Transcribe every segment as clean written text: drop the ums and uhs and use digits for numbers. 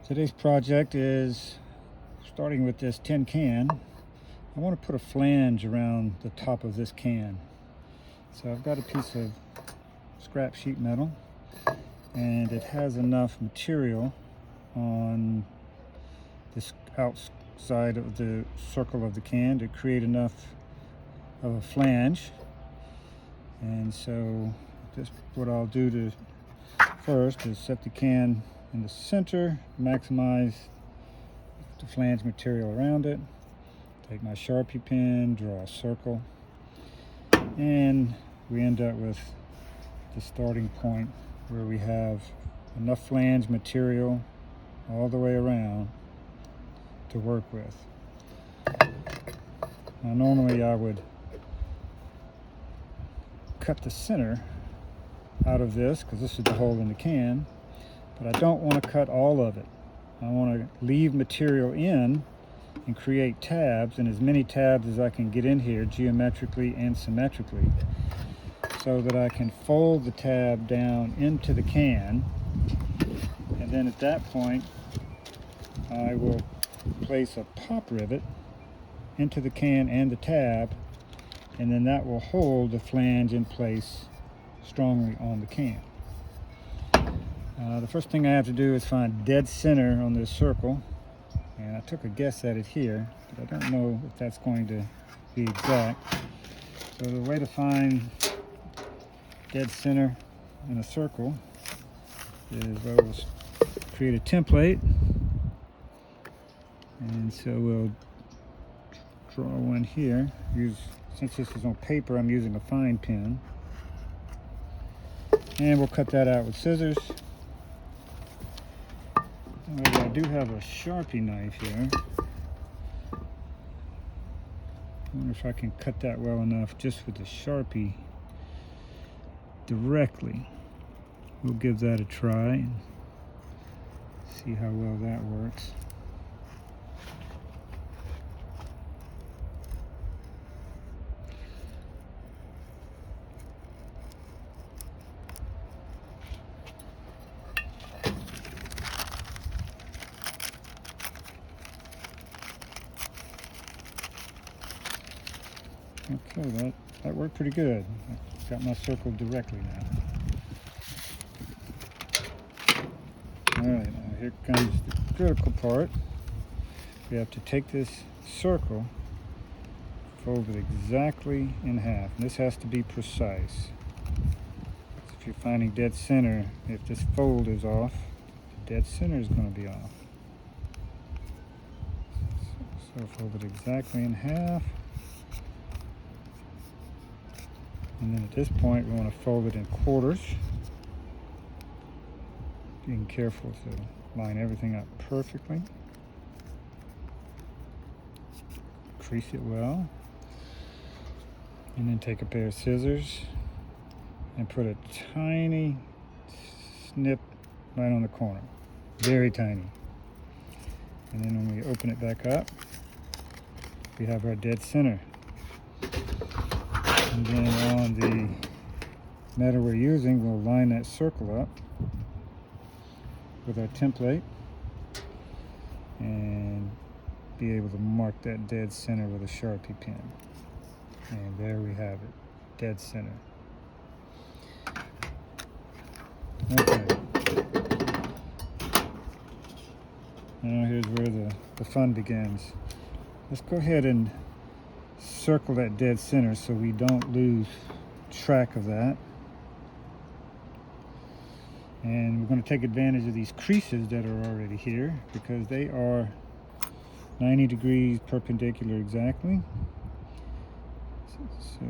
Today's project is starting with this tin can. I want to put a flange around the top of this can. So I've got a piece of scrap sheet metal and it has enough material on this outside of the circle of the can to create enough of a flange. And so just what I'll do to first is set the can in the center, maximize the flange material around it, take my Sharpie pen, draw a circle, and we end up with the starting point where we have enough flange material all the way around to work with. Now normally I would cut the center out of this because this is the hole in the can, but I don't want to cut all of it. I want to leave material in and create tabs, and as many tabs as I can get in here geometrically and symmetrically, so that I can fold the tab down into the can, and then at that point I will place a pop rivet into the can and the tab, and then that will hold the flange in place strongly on the can. The first thing I have to do is find dead center on this circle, and I took a guess at it here, but I don't know if that's going to be exact. So the way to find dead center in a circle is we'll create a template, and so we'll draw one here. Since this is on paper, I'm using a fine pen, and we'll cut that out with scissors. However, I do have a Sharpie knife here. I wonder if I can cut that well enough just with the Sharpie directly. We'll give that a try and see how well that works. Okay, that worked pretty good. I got my circle directly now. Alright, now here comes the critical part. We have to take this circle, fold it exactly in half. And this has to be precise. If you're finding dead center, if this fold is off, the dead center is going to be off. So fold it exactly in half. And then at this point, we want to fold it in quarters. Being careful to line everything up perfectly. Crease it well. And then take a pair of scissors and put a tiny snip right on the corner. Very tiny. And then when we open it back up, we have our dead center. And then on the metal we're using, we'll line that circle up with our template and be able to mark that dead center with a Sharpie pen. And there we have it, dead center. Okay. Now here's where the fun begins. Let's go ahead and circle that dead center so we don't lose track of that. And we're going to take advantage of these creases that are already here because they are 90 degrees perpendicular exactly. So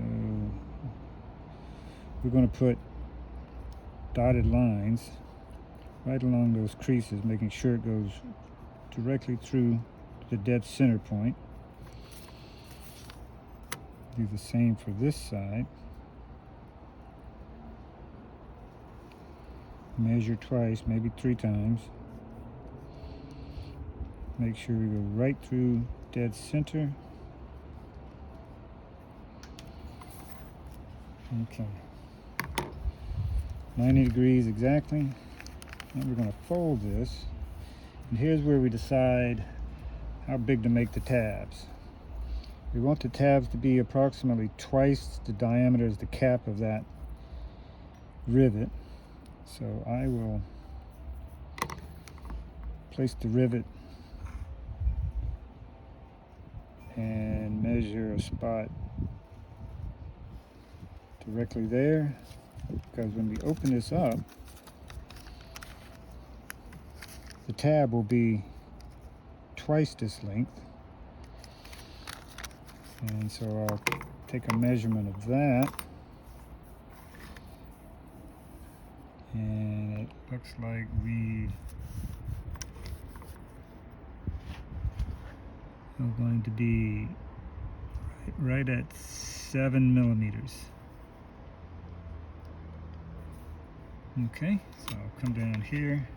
we're going to put dotted lines right along those creases, making sure it goes directly through the dead center point. Do the same for this side. Measure twice, maybe 3 times. Make sure we go right through dead center. Okay. 90 degrees exactly. And we're going to fold this And here's where we decide how big to make the tabs. We want the tabs to be approximately twice the diameter as the cap of that rivet. So I will place the rivet and measure a spot directly there, because when we open this up, the tab will be twice this length. And so I'll take a measurement of that. And it looks like we are going to be right at 7 millimeters. Okay, so I'll come down here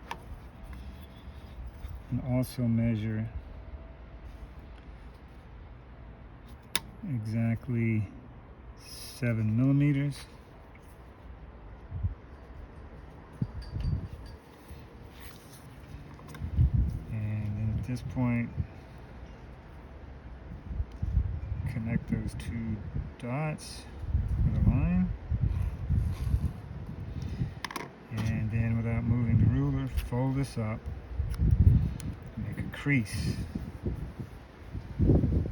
and also measure exactly 7 millimeters. And then at this point, connect those two dots with a line. And then without moving the ruler, fold this up, make a crease. And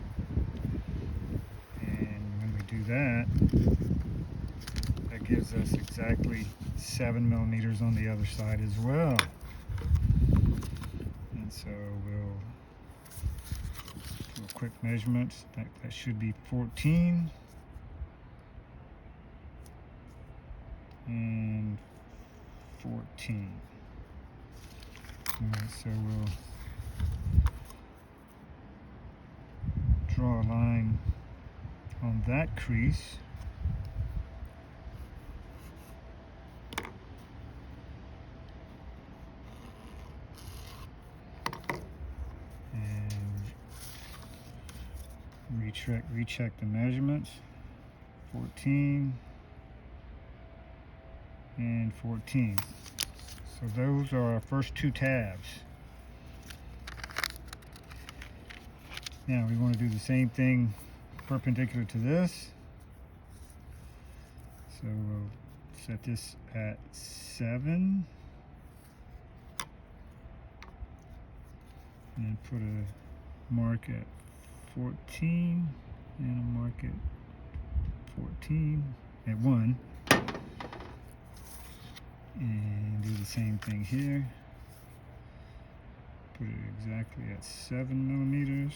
when we do that, that gives us exactly 7 millimeters on the other side as well. And so we'll do a quick measurement. That should be 14. And 14. Alright, so we'll draw a line on that crease. And recheck the measurements. 14 and 14. So those are our first two tabs. Now we want to do the same thing perpendicular to this. So we'll set this at 7 and put a mark at 14 and a mark at 14 at 1. And do the same thing here. Put it exactly at 7 millimeters.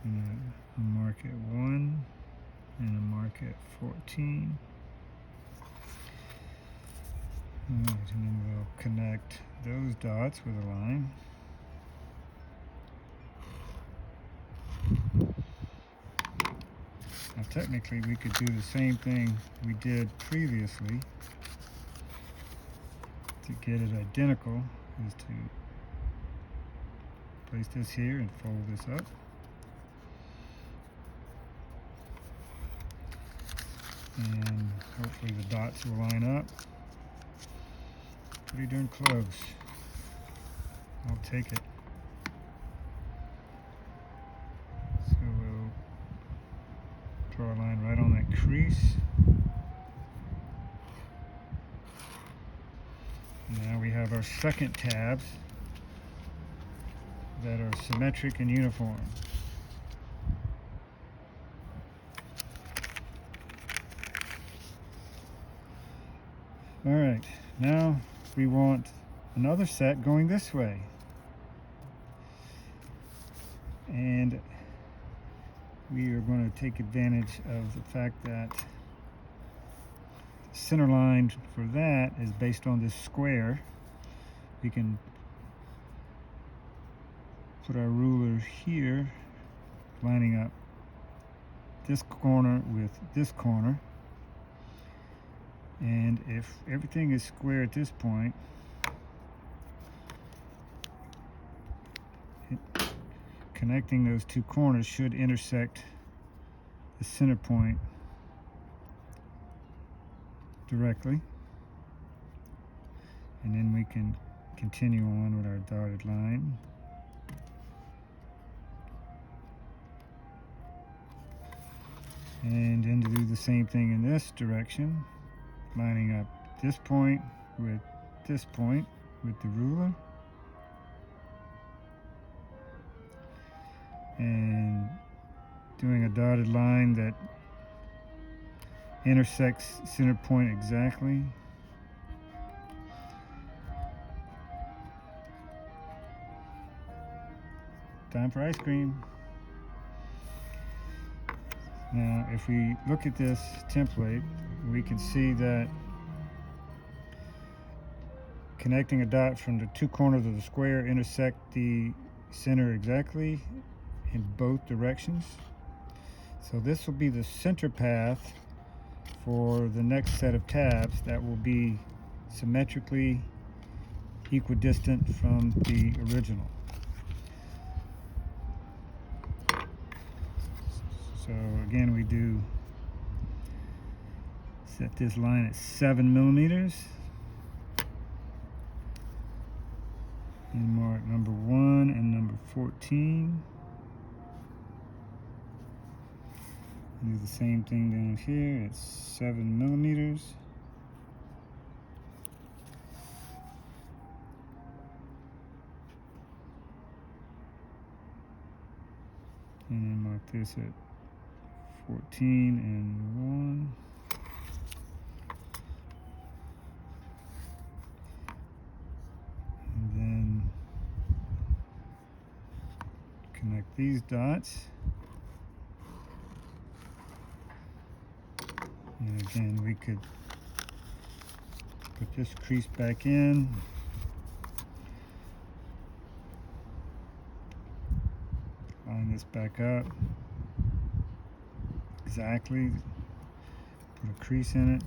And a mark at 1 and a mark at 14. Alright, and then we'll connect those dots with a line. Now technically we could do the same thing we did previously to get it identical, is to place this here and fold this up. And hopefully the dots will line up. Pretty darn close. I'll take it. So we'll draw a line right on that crease. Now we have our second tabs that are symmetric and uniform. All right, now we want another set going this way. And we are going to take advantage of the fact that the center line for that is based on this square. We can put our ruler here, lining up this corner with this corner. And if everything is square at this point, connecting those two corners should intersect the center point directly. And then we can continue on with our dotted line. And then to do the same thing in this direction, lining up this point with the ruler. And doing a dotted line that intersects center point exactly. Time for ice cream. Now, if we look at this template, we can see that connecting a dot from the two corners of the square intersect the center exactly in both directions. So this will be the center path for the next set of tabs that will be symmetrically equidistant from the original. So again, we do set this line at 7 millimeters and mark number 1 and number 14. Do the same thing down here at 7 millimeters. And then mark this at 14 and 1. And then connect these dots. And again, we could put this crease back in. Line this back up. Exactly. Put a crease in it.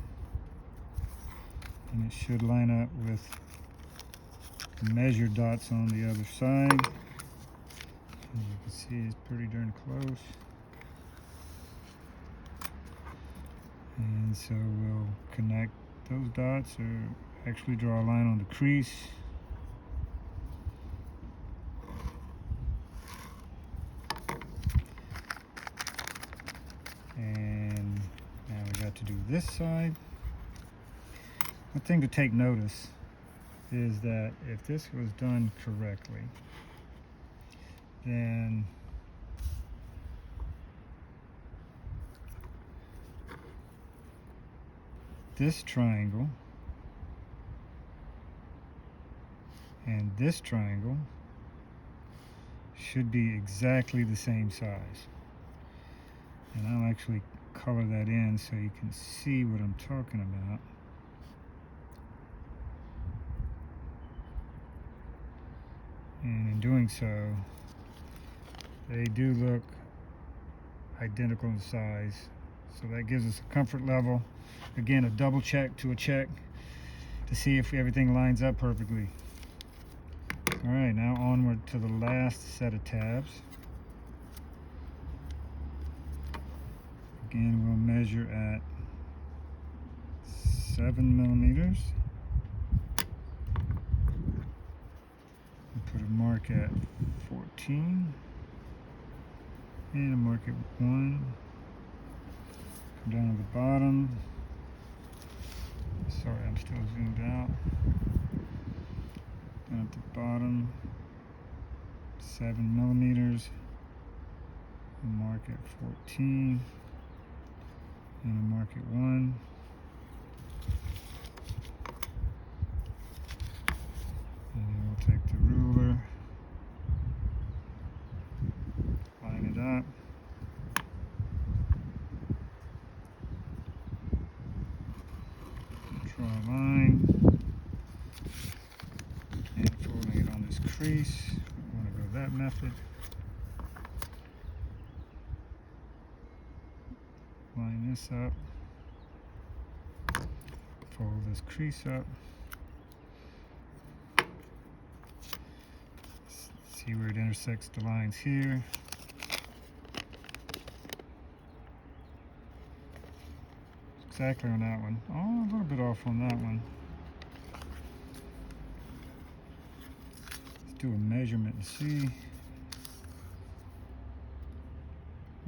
And it should line up with the measured dots on the other side. As you can see, it's pretty darn close. And so we'll connect those dots, or actually draw a line on the crease. And now we got to do this side. One thing to take notice is that if this was done correctly, then this triangle and this triangle should be exactly the same size. And I'll actually color that in so you can see what I'm talking about. And in doing so, they do look identical in size. So that gives us a comfort level. Again, a double check to a check to see if everything lines up perfectly. All right, now onward to the last set of tabs. Again, we'll measure at 7 millimeters. We'll put a mark at 14 and a mark at 1. Come down to the bottom. Sorry, I'm still zoomed out. Down at the bottom, 7 millimeters. A mark at 14 and a mark at 1. And then we'll take the ruler, line it up. Draw a line and folding it on this crease. We want to go that method. Line this up, fold this crease up, see where it intersects the lines here. Exactly on that one. Oh, a little bit off on that one. do a measurement and see.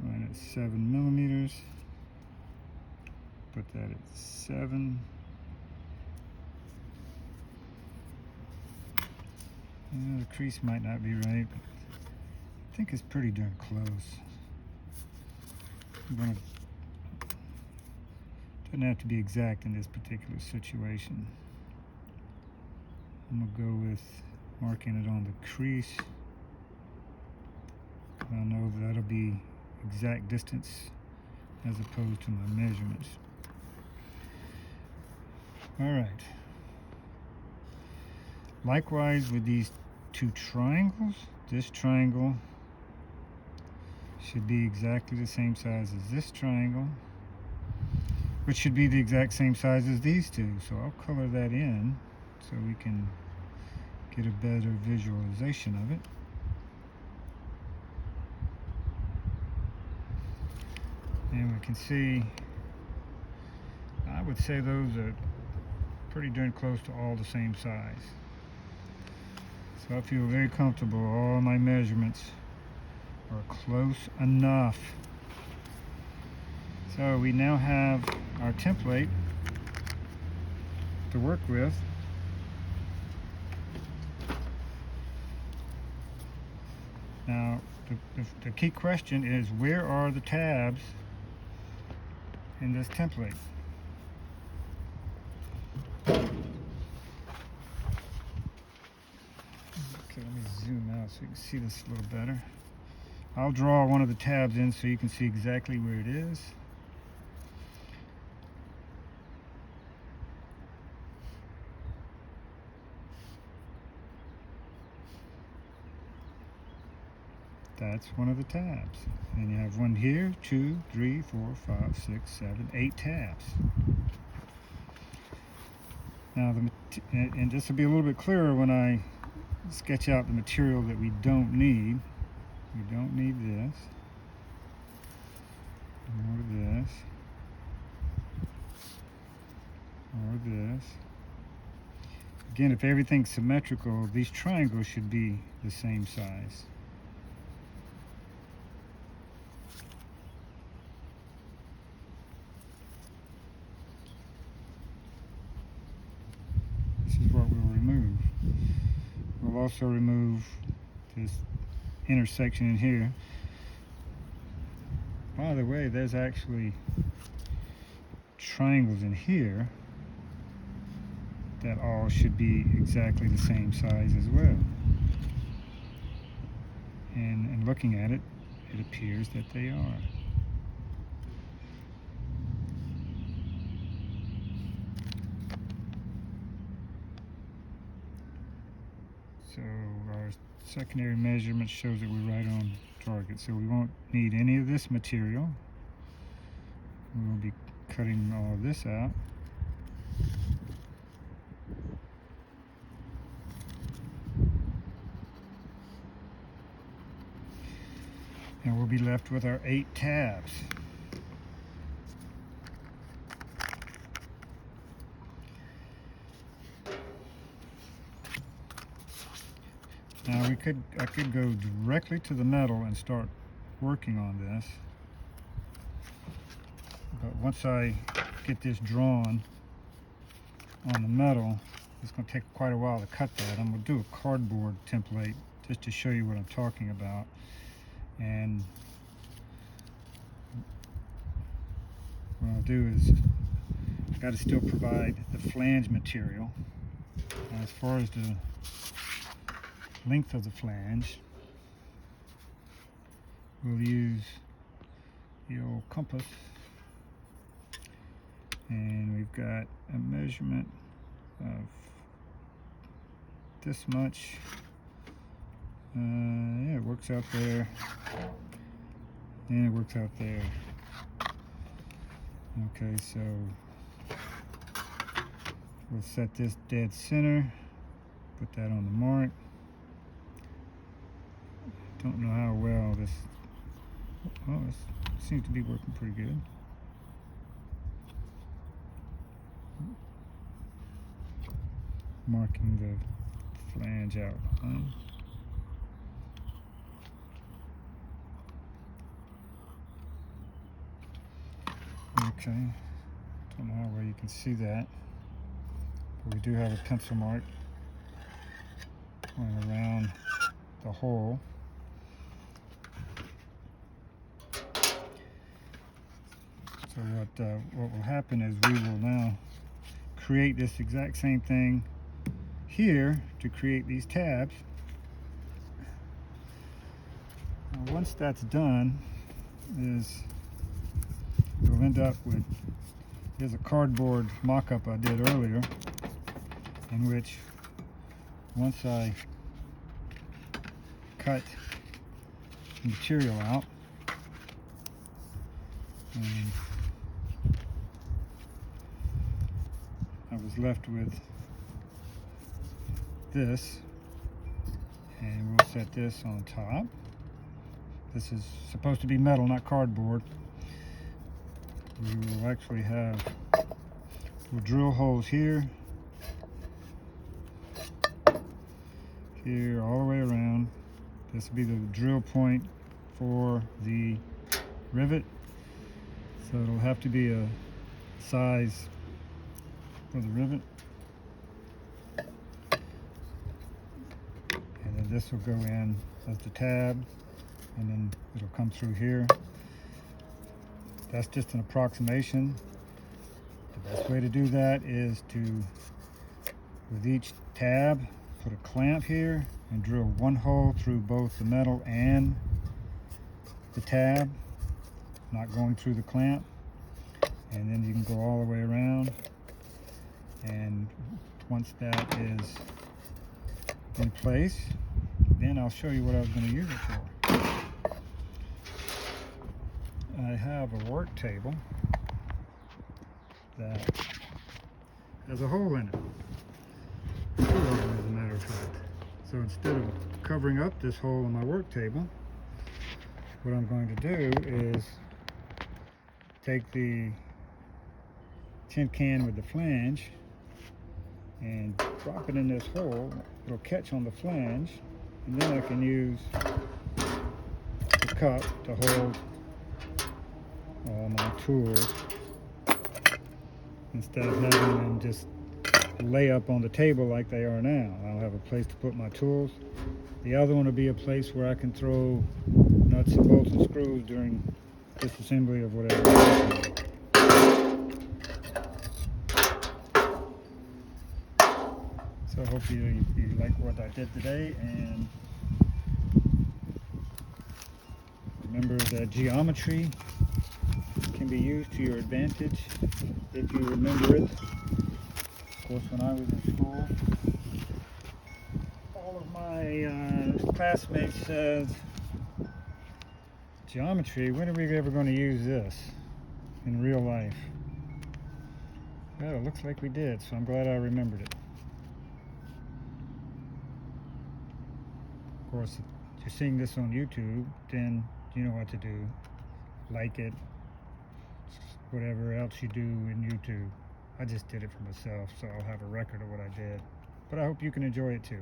Mine at 7 millimeters. Put that at 7. The crease might not be right, but I think it's pretty darn close. Doesn't have to be exact in this particular situation. I'm gonna go with marking it on the crease. I know that'll be exact distance as opposed to my measurements. All right. Likewise with these two triangles, this triangle should be exactly the same size as this triangle, which should be the exact same size as these two. So I'll color that in so we can get a better visualization of it. And we can see, I would say those are pretty darn close to all the same size. So I feel very comfortable. All my measurements are close enough. So we now have our template to work with. Now, the key question is, where are the tabs in this template? Okay, let me zoom out so you can see this a little better. I'll draw one of the tabs in so you can see exactly where it is. That's one of the tabs. And you have one here, 2, 3, 4, 5, 6, 7, 8 tabs. Now, and this will be a little bit clearer when I sketch out the material that we don't need. We don't need this, or this, or this. Again, if everything's symmetrical, these triangles should be the same size. This is what we'll remove. We'll also remove this intersection in here. By the way, there's actually triangles in here that all should be exactly the same size as well. And looking at it, it appears that they are. So our secondary measurement shows that we're right on target. So we won't need any of this material. We'll be cutting all of this out. And we'll be left with our 8 tabs. Now I could go directly to the metal and start working on this. But once I get this drawn on the metal, it's going to take quite a while to cut that. I'm going to do a cardboard template just to show you what I'm talking about. And what I'll do is, I've got to still provide the flange material. As far as the length of the flange, we'll use the old compass, and we've got a measurement of this much. Yeah, it works out there, and it works out there. Okay, so we'll set this dead center, put that on the mark. Don't know how well this, oh, this seems to be working pretty good. Marking the flange outline. Okay, don't know how well you can see that, but we do have a pencil mark going around the hole. So what will happen is we will now create this exact same thing here to create these tabs. Now, once that's done, we'll end up with, here's a cardboard mock-up I did earlier, in which once I cut the material out, and I was left with this, and we'll set this on top. This is supposed to be metal, not cardboard. We will actually have, we'll drill holes here, here, all the way around. This will be the drill point for the rivet. So it'll have to be a size for the rivet. And then this will go in as the tab, and then it'll come through here. That's just an approximation. The best way to do that is to, with each tab, put a clamp here and drill one hole through both the metal and the tab, not going through the clamp, and then you can go all the way around. And once that is in place, then I'll show you what I was going to use it for. I have a work table that has a hole in it. Two holes, as a matter of fact. So instead of covering up this hole in my work table, what I'm going to do is take the tin can with the flange and drop it in this hole. It'll catch on the flange, and then I can use the cup to hold all my tools instead of having them just lay up on the table like they are now. I'll have a place to put my tools. The other one will be a place where I can throw nuts and bolts and screws during disassembly of whatever. So hopefully you like what I did today, and remember that geometry can be used to your advantage if you remember it. Of course, when I was in school, all of my classmates said, geometry, when are we ever going to use this in real life? Well, it looks like we did, so I'm glad I remembered it. Of course, if you're seeing this on YouTube, then you know what to do. Like it, whatever else you do in YouTube. I just did it for myself, so I'll have a record of what I did. But I hope you can enjoy it too.